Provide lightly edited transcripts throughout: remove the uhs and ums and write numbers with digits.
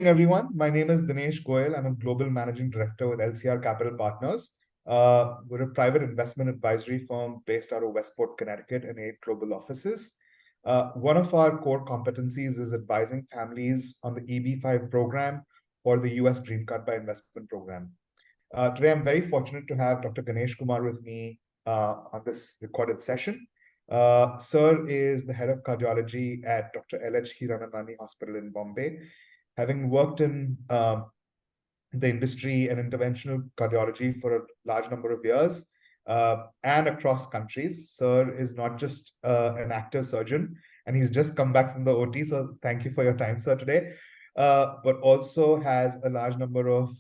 Everyone. My name is Ganesh Goyal. I'm a global managing director with LCR Capital Partners. We're a private investment advisory firm based out of Westport, Connecticut, and 8 global offices. One of our core competencies is advising families on the EB5 program or the US Green Card by Investment program. Today, I'm very fortunate to have Dr. Ganesh Kumar with me on this recorded session. Sir is the head of cardiology at Dr. L.H. Hiranandani Hospital in Bombay. Having worked in the industry and interventional cardiology for a large number of years and across countries, Sir is not just an active surgeon, and he's just come back from the OT. So thank you for your time, Sir, today. But also has a large number of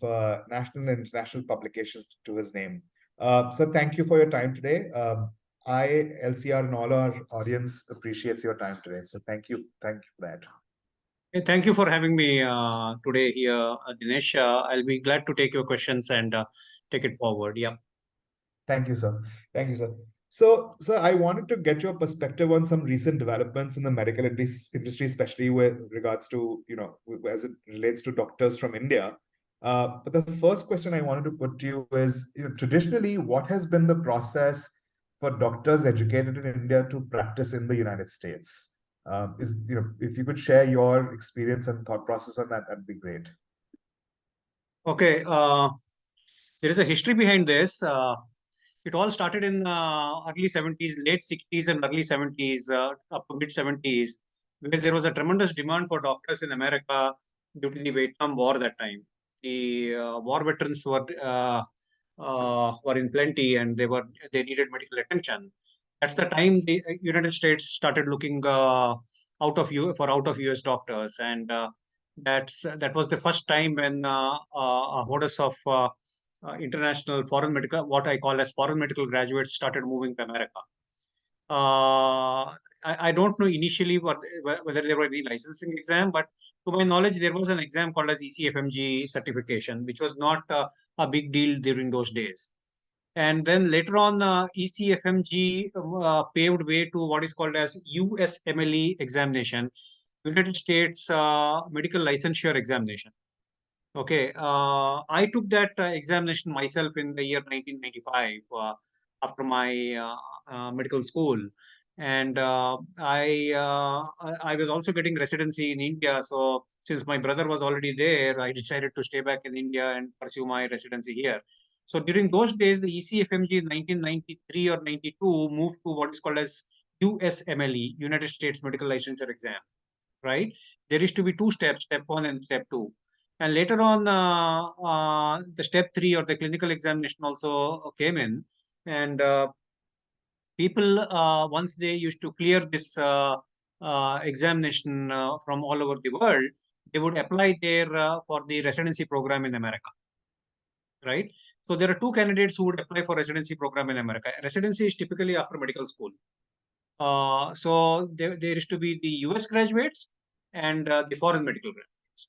national and international publications to his name. So thank you for your time today. LCR, and all our audience appreciates your time today. So thank you for that. Hey, thank you for having me today here, Dinesh. I'll be glad to take your questions and take it forward. Yeah. Thank you, sir. Thank you, sir. So, sir, I wanted to get your perspective on some recent developments in the medical industry, especially with regards to, as it relates to doctors from India. But the first question I wanted to put to you is, traditionally, what has been the process for doctors educated in India to practice in the United States? If you could share your experience and thought process on that, that'd be great. Okay. There is a history behind this. It all started in early 70s, late 60s and early 70s, up to mid 70s, where there was a tremendous demand for doctors in America due to the Vietnam War that time. The war veterans were in plenty, and they needed medical attention. That's the time the United States started looking out of US doctors, and that was the first time when a hodus of international foreign medical, what I call as foreign medical graduates, started moving to America. I don't know initially whether there were any licensing exam, but to my knowledge, there was an exam called as ECFMG certification, which was not a big deal during those days. And then later on, ECFMG paved way to what is called as USMLE examination, United States Medical Licensure Examination. Okay, I took that examination myself in the year 1995 after my medical school, and I was also getting residency in India. So since my brother was already there, I decided to stay back in India and pursue my residency here. So during those days, the ECFMG in 1993 or 92 moved to what is called as USMLE, United States Medical Licensure Exam. Right? There used to be two steps, step one and step two. And later on, the step three or the clinical examination also came in. And people, once they used to clear this examination from all over the world, they would apply there for the residency program in America. Right? So there are two candidates who would apply for residency program in America. Residency is typically after medical school. So there is to be the US graduates and the foreign medical graduates,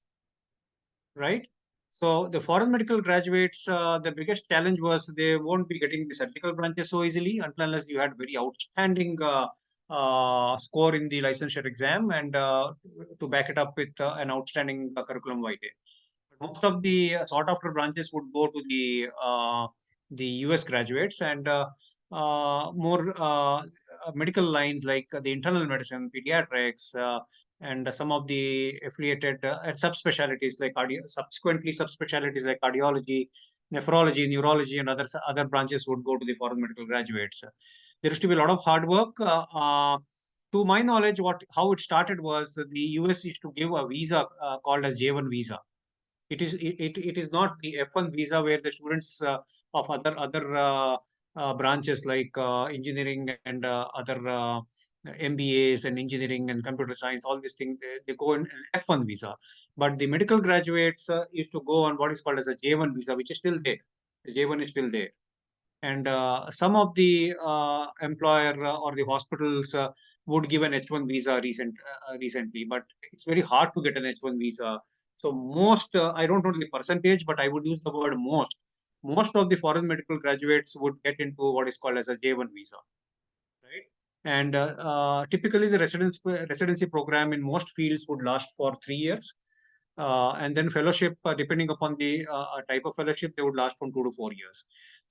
right? So the foreign medical graduates, the biggest challenge was they won't be getting the surgical branches so easily unless you had very outstanding score in the licensure exam and to back it up with an outstanding curriculum vitae. Most of the sought after branches would go to the US graduates, and more medical lines like the internal medicine, pediatrics, and some of the affiliated subspecialties like subsequently subspecialties like cardiology, nephrology, neurology, and other branches would go to the foreign medical graduates. There used to be a lot of hard work. To my knowledge, how it started was the US used to give a visa called as J1 visa. It is not the F1 visa where the students of other branches like engineering and other MBAs and engineering and computer science, all these things, they go in an F1 visa. But the medical graduates used to go on what is called as a J1 visa, which is still there. The J1 is still there. And some of the employer or the hospitals would give an H1 visa recently, but it's very hard to get an H1 visa. So most, I don't know the percentage, but I would use the word most. Most of the foreign medical graduates would get into what is called as a J1 visa, right? And typically the residency program in most fields would last for 3 years. And then fellowship, depending upon the type of fellowship, they would last from 2 to 4 years.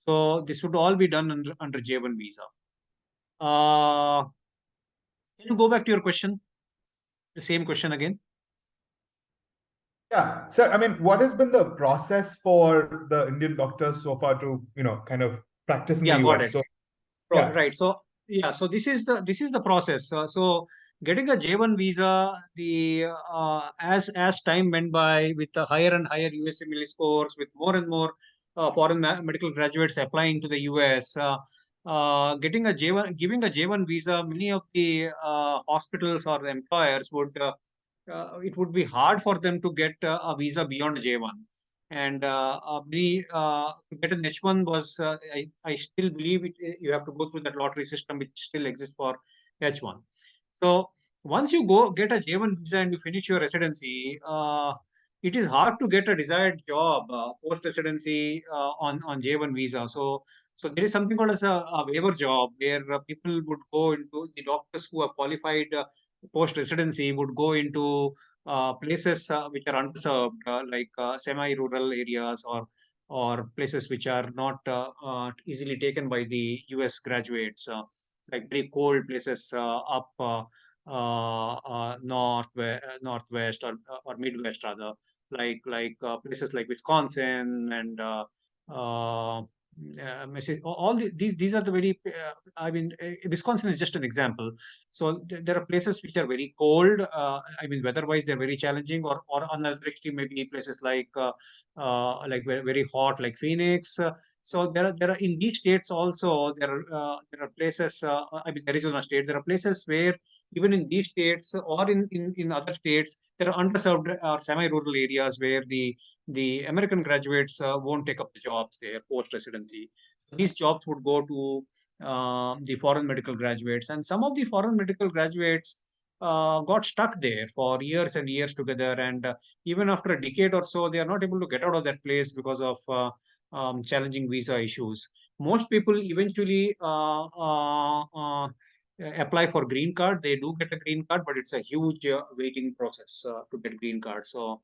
So this would all be done under J1 visa. Can you go back to your question? The same question again. Yeah, sir. I mean, what has been the process for the Indian doctors so far to, kind of practice in the Yeah, got US? it. So, yeah, Right. So yeah, so this is the process. So getting a J1 visa, the as time went by with the higher and higher USMLE scores, with more and more foreign medical graduates applying to the US, getting a J1, giving a J1 visa, many of the hospitals or the employers would it would be hard for them to get a visa beyond J1. And to get an H1 was, I still believe you have to go through that lottery system which still exists for H1. So once you go get a J1 visa and you finish your residency, it is hard to get a desired job post residency on J1 visa. So there is something called as a waiver job where people would go into the doctors who have qualified post residency would go into places which are underserved, like semi-rural areas or places which are not easily taken by the US graduates, like very cold places up northwest or midwest rather, like places like Wisconsin and these are the very Wisconsin is just an example. So there are places which are very cold. Weather-wise, they're very challenging. Or on the other extreme, maybe places like very, very hot, like Phoenix. So there are in these states also there are places. Arizona State. There are places where even in these states or in other states there are underserved or semi-rural areas where the American graduates won't take up the jobs there post residency. These jobs would go to the foreign medical graduates, and some of the foreign medical graduates got stuck there for years and years together, and even after a decade or so, they are not able to get out of that place because of challenging visa issues. Most people eventually apply for green card. They do get a green card, but it's a huge waiting process to get green card. So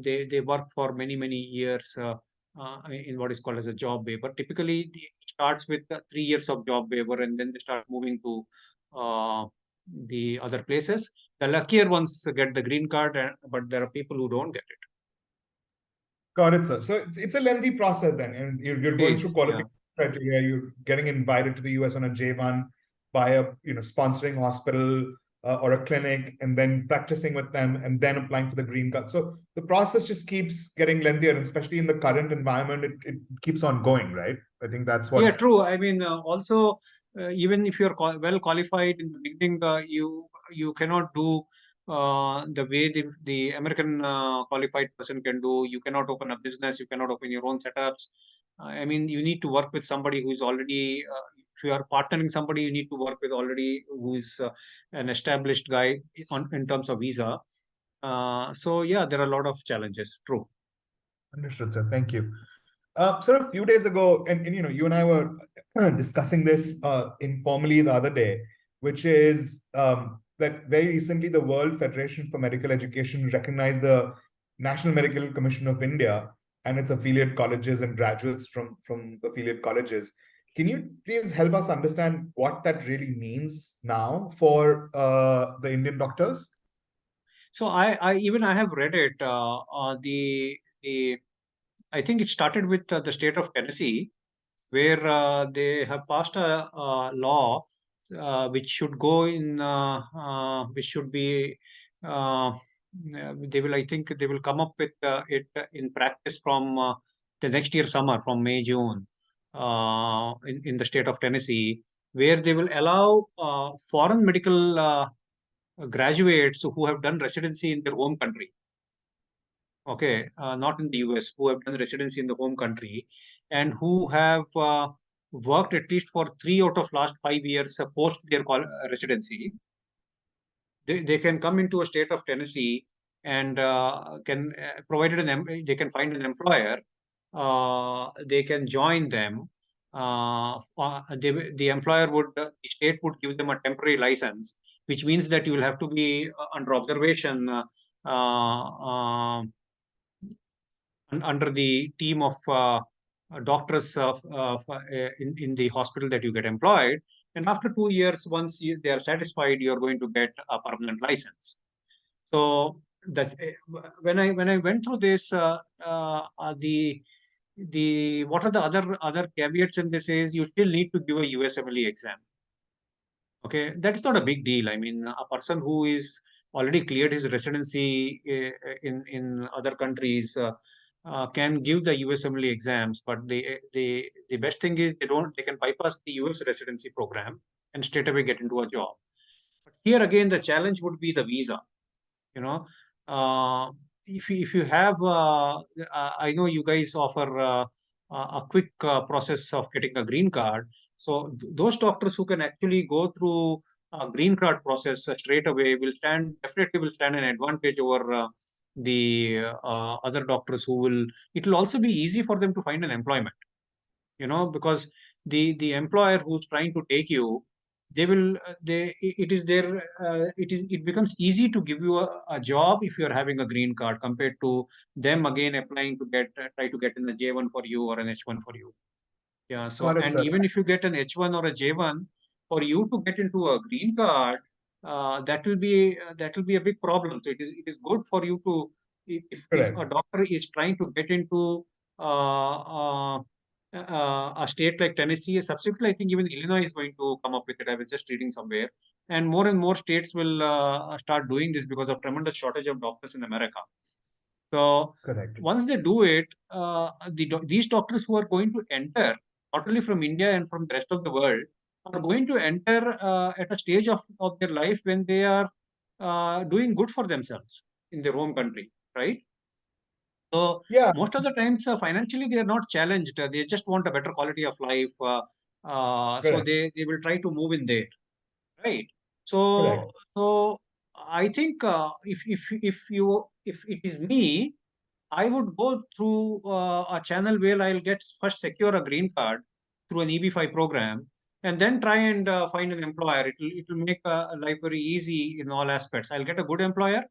they work for many years in what is called as a job waiver. Typically, it starts with 3 years of job waiver, and then they start moving to the other places. The luckier ones get the green card, but there are people who don't get it. got it, sir. So it's a lengthy process then, and you're It going through is, yeah. qualification criteria. You're getting invited to the US on a J1 by a sponsoring hospital or a clinic, and then practicing with them, and then applying for the green card. So the process just keeps getting lengthier, and especially in the current environment, it keeps on going, right? I think that's Yeah, what. true. Also, even if you're well qualified in the beginning, you cannot do the way the American qualified person can do. You cannot open a business. You cannot open your own setups. You need to work with somebody who is already. If you are partnering somebody, you need to work with already who is an established guy in terms of visa. So yeah, there are a lot of challenges. True. Understood, sir. Thank you. So a few days ago, and you and I were discussing this informally the other day, which is that very recently the World Federation for Medical Education recognized the National Medical Commission of India and its affiliate colleges and graduates from affiliate colleges. Can you please help us understand what that really means now for the Indian doctors? So I have read it. The I think it started with the state of Tennessee, where they have passed a law which should be they will I think they will come up with it in practice from the next year summer, from May June, in the state of Tennessee, where they will allow foreign medical graduates who have done residency in their home country, okay, not in the US, who have done residency in the home country and who have worked at least for 3 out of last 5 years post their residency. They can come into a state of Tennessee and can provided they can find an employer, they can join them. The employer would the state would give them a temporary license, which means that you will have to be under observation under the team of doctors in the hospital that you get employed. And after 2 years, once they are satisfied, you're going to get a permanent license. So that when I went through this, the what are the other caveats in this is you still need to give a USMLE exam. Okay, that's not a big deal. I mean, a person who is already cleared his residency in other countries can give the USMLE exams, but the best thing is they can bypass the US residency program and straight away get into a job. But here again, the challenge would be the visa. You know, if you have, I know you guys offer a quick process of getting a green card. So those doctors who can actually go through a green card process straight away will definitely will stand an advantage over the other doctors who will. It will also be easy for them to find an employment, because the employer who's trying to take you, they will they it is their it becomes easy to give you a job if you are having a green card compared to them again applying to try to get in a J1 for you or an H1 for you. Yeah, so Got it, and sir. even if you get an H1 or a J1, for you to get into a green card, that will be a big problem. So it is good for you to, if a Correct. doctor is trying to get into uh, uh, a state like Tennessee, subsequently I think even Illinois is going to come up with it. I was just reading somewhere, and more states will start doing this because of tremendous shortage of doctors in America. So Correct. once they do it, these doctors who are going to enter, not only from India and from the rest of the world, are going to enter at a stage of their life when they are doing good for themselves in their home country, right? So Yeah, most of the times, financially, they are not challenged. They just want a better quality of life. So correct. they will try to move in there, right? So Correct. so I think if it is me, I would go through a channel where I'll get first secure a green card through an EB5 program, and then try and find an employer. It will make life very easy in all aspects. I'll get a good employer.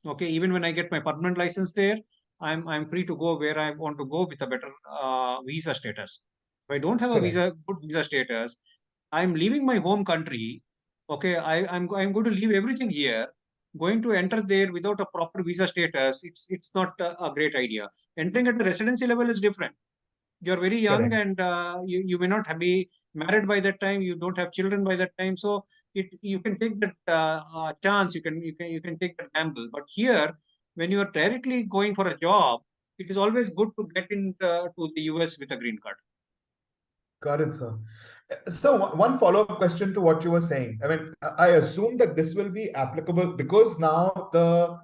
Okay, even when I get my permanent license there, I'm free to go where I want to go with a better visa status. If I don't have a Correct. good visa status, I'm leaving my home country. Okay, I'm going to leave everything here. Going to enter there without a proper visa status, it's not a great idea. Entering at the residency level is different. You're very young, Correct. and you may not be married by that time. You don't have children by that time, so you can take that chance. You can take that gamble. But here, when you are directly going for a job, it is always good to get into to the US with a green card. Got it, sir. So one follow-up question to what you were saying. I mean, I assume that this will be applicable because now the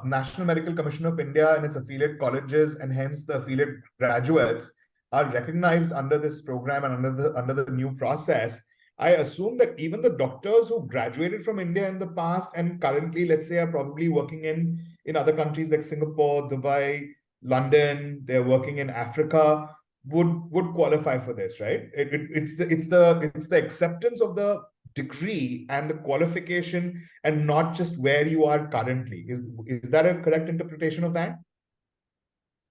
National Medical Commission of India and its affiliate colleges and hence the affiliate graduates are recognized under this program and under the new process. I assume that even the doctors who graduated from India in the past and currently, let's say, are probably working in other countries like Singapore, Dubai, London, they're working in Africa would qualify for this, right? It's the acceptance of the degree and the qualification, and not just where you are currently. Is that a correct interpretation of that?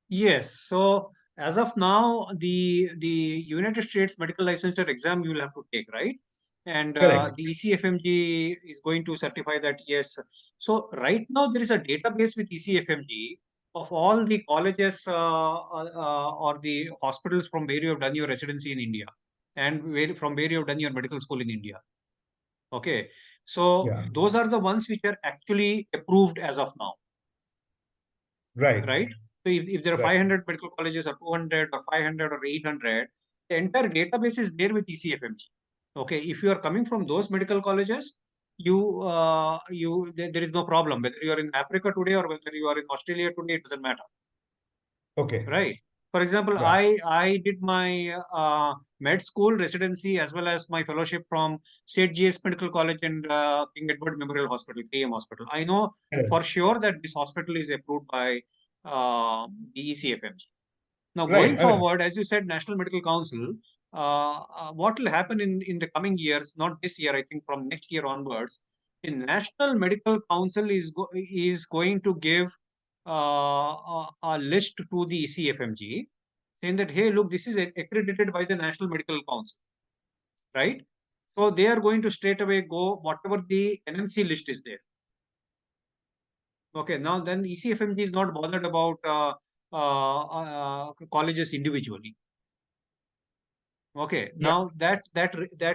Yes. So as of now, the United States medical licensure exam you will have to take, right? And Correct. the ECFMG is going to certify that, yes. So right now there is a database with ECFMG of all the colleges or the hospitals from where you have done your residency in India, and from where you have done your medical school in India. Okay. So Yeah. those are the ones which are actually approved as of now, Right. right? So if there are Right. 500 medical colleges or 200 or 500 or 800, the entire database is there with ECFMG. Okay, if you are coming from those medical colleges, there is no problem whether you are in Africa today or whether you are in Australia today. It doesn't matter, Okay. right? For example, Yeah. I did my med school residency as well as my fellowship from St. GS Medical College and King Edward Memorial Hospital, KM Hospital. I know for Correct. sure that this hospital is approved by the ECFMG. Now, going Right. I mean, forward, as you said, National Medical Council, what will happen in the coming years, not this year, I think from next year onwards, the National Medical Council is going to give a list to the ECFMG saying that, hey, look, this is accredited by the National Medical Council, right? So they are going to straight away go whatever the NMC list is there. Okay, now then ECFMG is not bothered about colleges individually. Okay, Yeah. now that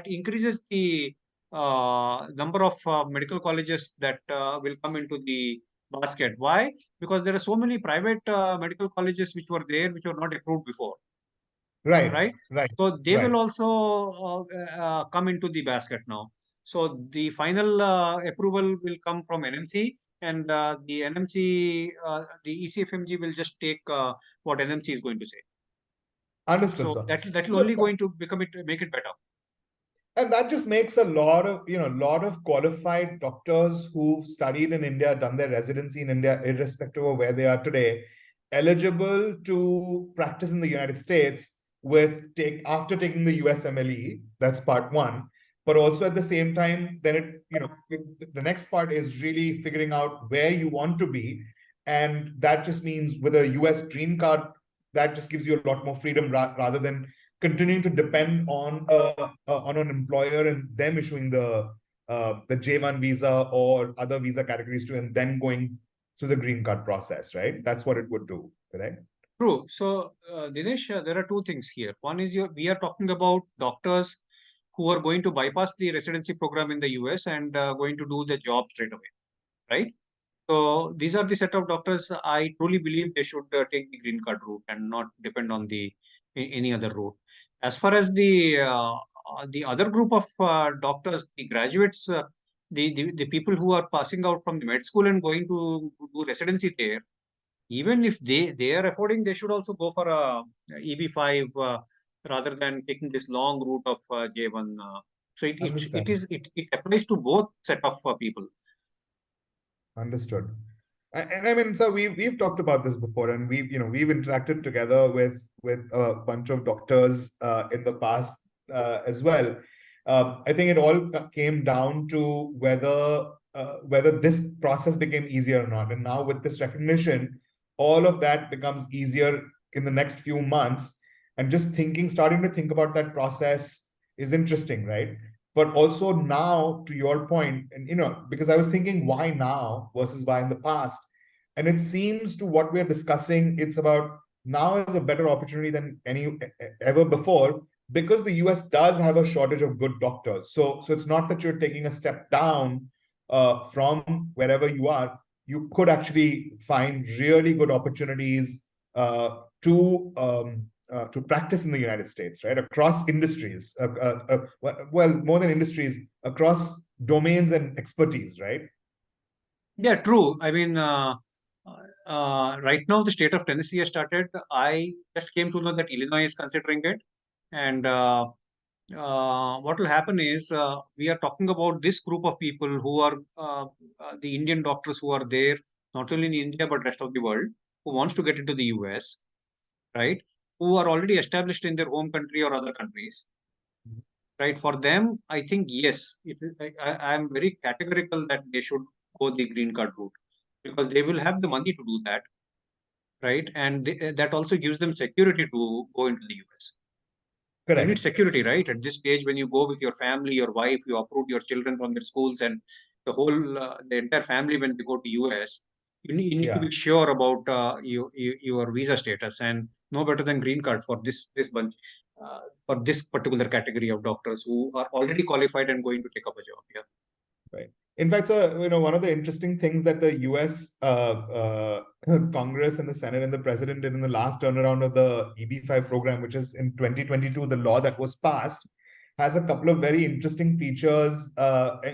increases the number of medical colleges that will come into the basket. Why? Because there are so many private medical colleges which were there, which were not approved before, Right. right? Right. So they Right. will also come into the basket now. So the final approval will come from NMC, and the NMC, the ECFMG will just take what NMC is going to say. Understood, So sir. that will So, only going to make it better. and that just makes a lot of qualified doctors who've studied in India, done their residency in India, irrespective of where they are today, eligible to practice in the United States after taking the USMLE. That's part one. But also at the same time, then the next part is really figuring out where you want to be. And that just means with a US green card, that just gives you a lot more freedom rather than continuing to depend on an employer and them issuing the J1 visa or other visa categories too, and then going through the green card process, right? That's what it would do, correct? True. So, Dinesh, there are two things here. One is we are talking about doctors who are going to bypass the residency program in the US and going to do the job straight away, right? So these are the set of doctors I truly believe they should take the green card route and not depend on any other route. As far as the other group of doctors, the graduates, the people who are passing out from the med school and going to do residency there, even if they are affording, they should also go for a EB5 rather than taking this long route of J1. So Understand. it applies to both set of people. Understood. And I mean, so we've talked about this before, and we've interacted together with a bunch of doctors in the past as well. I think it all came down to whether this process became easier or not. And now with this recognition, all of that becomes easier in the next few months. And just starting to think about that process is interesting, right? But also now, to your point, and because I was thinking why now versus why in the past, and it seems to what we're discussing, it's about now is a better opportunity than any ever before, because the US does have a shortage of good doctors. So it's not that you're taking a step down from wherever you are. You could actually find really good opportunities to practice in the United States, right? Across industries, well, more than industries, across domains and expertise, right? Yeah, true. I mean, right now the state of Tennessee has started. I just came to know that Illinois is considering it. And what will happen is we are talking about this group of people who are the Indian doctors who are there, not only in India, but rest of the world, who wants to get into the US, right? Who are already established in their home country or other countries, right? For them, I think, yes, I am very categorical that they should go the green card route because they will have the money to do that, right? And that also gives them security to go into the US. You need Correct. security, right? At this stage, when you go with your family, your wife, you uproot your children from their schools, and the entire family when they go to US, you need to Yeah. be sure about your visa status, and no better than green card for this bunch, for this particular category of doctors who are already qualified and going to take up a job. Yeah. Right. In fact, so one of the interesting things that the U.S. Congress and the Senate and the President did in the last turnaround of the EB5 program, which is in 2022, the law that was passed, has a couple of very interesting features.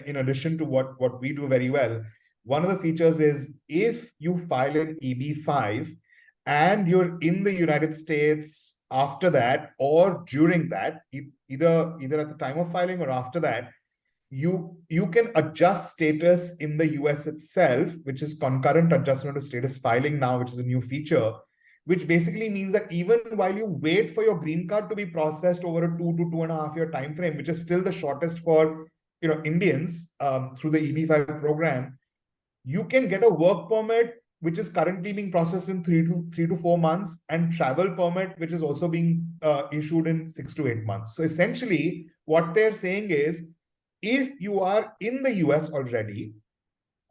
In addition to what we do very well, one of the features is if you file an EB5 and you're in the United States after that or during that, either at the time of filing or after that, you can adjust status in the US itself, which is concurrent adjustment of status filing now, which is a new feature, which basically means that even while you wait for your green card to be processed over a 2 to 2.5 year time frame, which is still the shortest for Indians through the EB-5 program, you can get a work permit which is currently being processed in 3 to 4 months, and travel permit which is also being issued in 6 to 8 months. So essentially, what they're saying is, if you are in the US already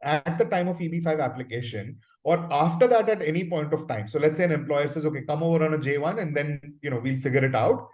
at the time of EB-5 application, or after that at any point of time. So let's say an employer says, okay, come over on a J1 and then we'll figure it out.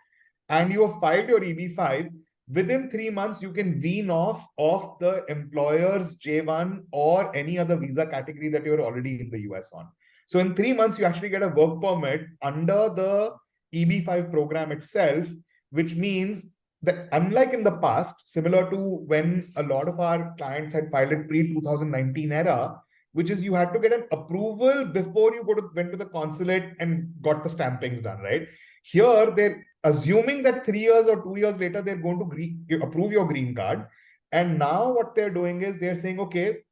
And you have filed your EB-5, within 3 months, you can wean off of the employer's J1 or any other visa category that you're already in the US on. So in 3 months, you actually get a work permit under the EB-5 program itself, which means that unlike in the past, similar to when a lot of our clients had filed it pre-2019 era, which is you had to get an approval before you went to the consulate and got the stampings done, right? Here, they're assuming that 3 years or 2 years later, they're going to approve your green card. And now what they're doing is they're saying, okay,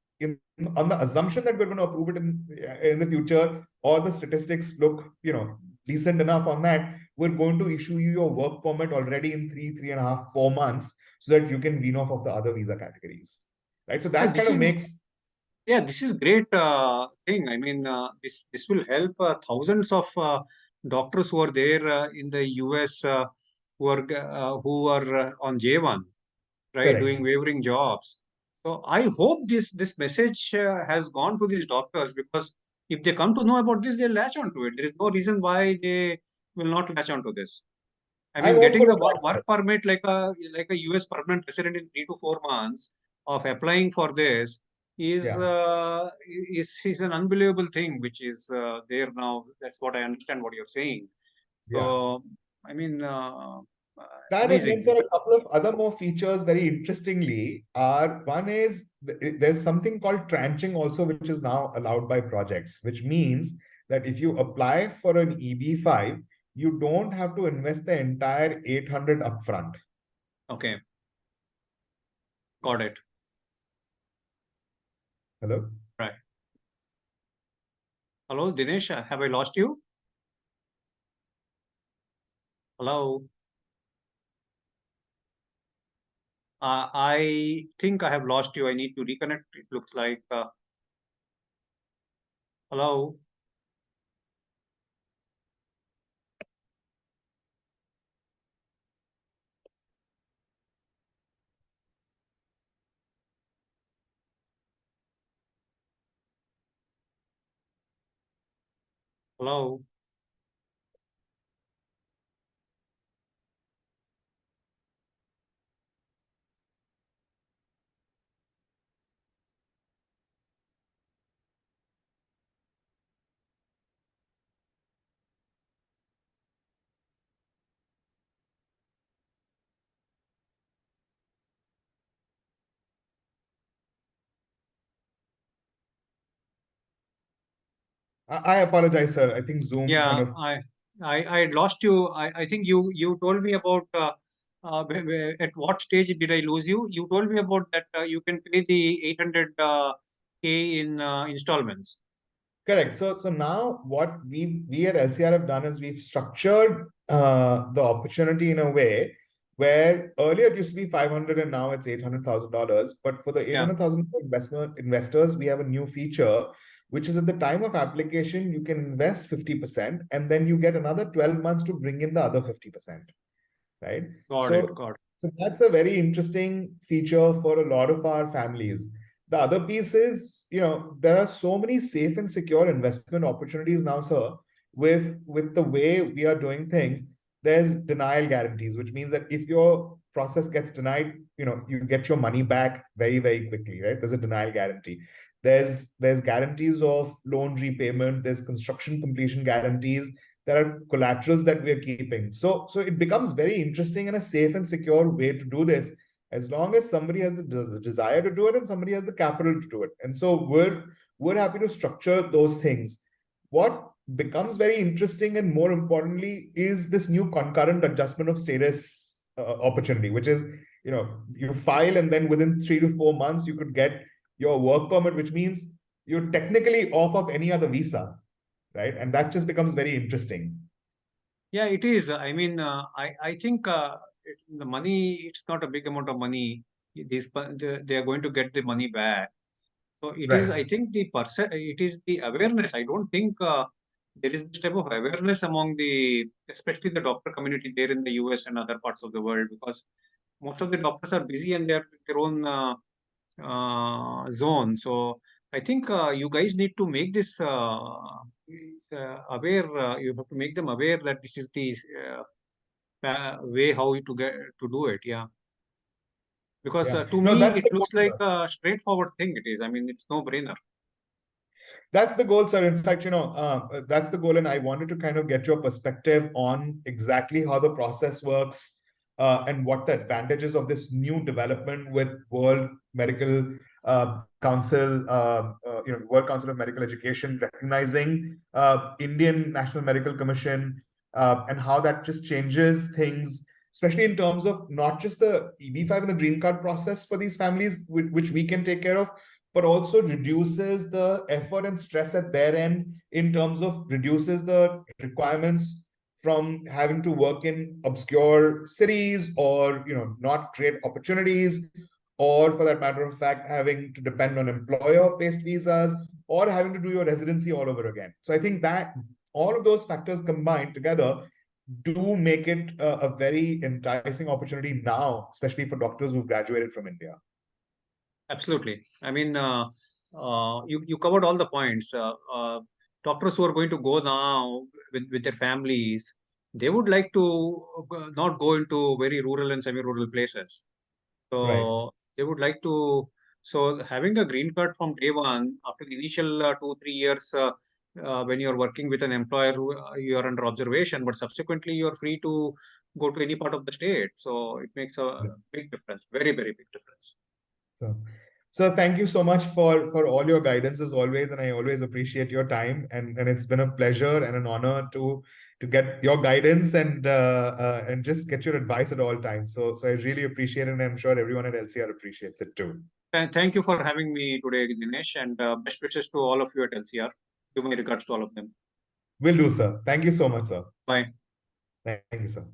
on the assumption that we're going to approve it in the future, or the statistics look, decent enough on that, we're going to issue you your work permit already in 3.5, 4 months, so that you can wean off of the other visa categories, right? So that this kind of is makes this is great thing. I mean, this will help thousands of doctors who are there in the US who are on J1, right, correct. doing wavering jobs. So I hope this message has gone to these doctors, because if they come to know about this, they'll latch onto it. There is no reason why they will not latch onto this. I I'm mean, hopeful getting the of that, sir. work permit like a US permanent resident in 3 to 4 months of applying for this is Yeah. is an unbelievable thing, which is there now. That's what I understand what you're saying. Yeah. So, I mean, That, and then amazing. there are a couple of other more features, very interestingly, are one is there's something called tranching also, which is now allowed by projects, which means that if you apply for an EB-5, you don't have to invest the entire 800 upfront. Okay, got it. Hello? Right. Hello, Dinesh. Have I lost you? Hello. I think I have lost you. I need to reconnect. It looks like. Hello. Hello. I apologize, sir. I think Zoom kind Yeah, of. I had lost you. I think you told me about at what stage did I lose you? You told me about that you can pay the 800 K in installments. Correct. So now what we at LCR have done is we've structured the opportunity in a way where earlier it used to be 500 and now it's $800,000. But for the Yeah, 800,000 investors, we have a new feature, which is at the time of application, you can invest 50% and then you get another 12 months to bring in the other 50%, right? got it, So, got it. so that's a very interesting feature for a lot of our families. The other piece is, there are so many safe and secure investment opportunities now, sir, with the way we are doing things. There's denial guarantees, which means that if your process gets denied, you get your money back very, very quickly, right? There's a denial guarantee. There's guarantees of loan repayment, there's construction completion guarantees, there are collaterals that we are keeping. So it becomes very interesting and a safe and secure way to do this, as long as somebody has the desire to do it and somebody has the capital to do it. And so we're happy to structure those things. What becomes very interesting and more importantly is this new concurrent adjustment of status opportunity, which is, you file and then within 3 to 4 months you could get your work permit, which means you're technically off of any other visa, right? And that just becomes very interesting. Yeah, it is. I mean, I think the money, it's not a big amount of money. they are going to get the money back. So it is, Right. I think, it is the awareness. I don't think there is this type of awareness among especially the doctor community there in the US and other parts of the world, because most of the doctors are busy and they are in their own zone. So I think you guys need to make this aware. You have to make them aware that this is the way how to get to do it. Yeah, because Yeah. to No, me that's it the goal, looks like sir. a straightforward thing. It is. I mean, it's no brainer. That's the goal, sir. In fact, that's the goal. And I wanted to kind of get your perspective on exactly how the process works, and what the advantages of this new development with World Medical Council, World Council of Medical Education recognizing Indian National Medical Commission, and how that just changes things, especially in terms of not just the EB-5 and the green card process for these families, which we can take care of, but also reduces the effort and stress at their end, in terms of reduces the requirements from having to work in obscure cities, or not great opportunities, or for that matter of fact having to depend on employer-based visas, or having to do your residency all over again. So I think that all of those factors combined together do make it a very enticing opportunity now, especially for doctors who graduated from India. Absolutely. I mean, you covered all the points. Doctors who are going to go now with their families, they would like to not go into very rural and semi-rural places. Right. So they would like to. So having a green card from day one, after the initial 2-3 years, when you're working with an employer, you are under observation, but subsequently you're free to go to any part of the state. So it makes a Yeah. big difference, very, very big difference. So, so thank you so much for all your guidance as always, and I always appreciate your time. And it's been a pleasure and an honor to get your guidance and just get your advice at all times. So I really appreciate it, and I'm sure everyone at LCR appreciates it too. Thank you for having me today, Ganesh, and best wishes to all of you at LCR. Give my regards to all of them. Will do, sir. Thank you so much, sir. Bye. Thank you, sir.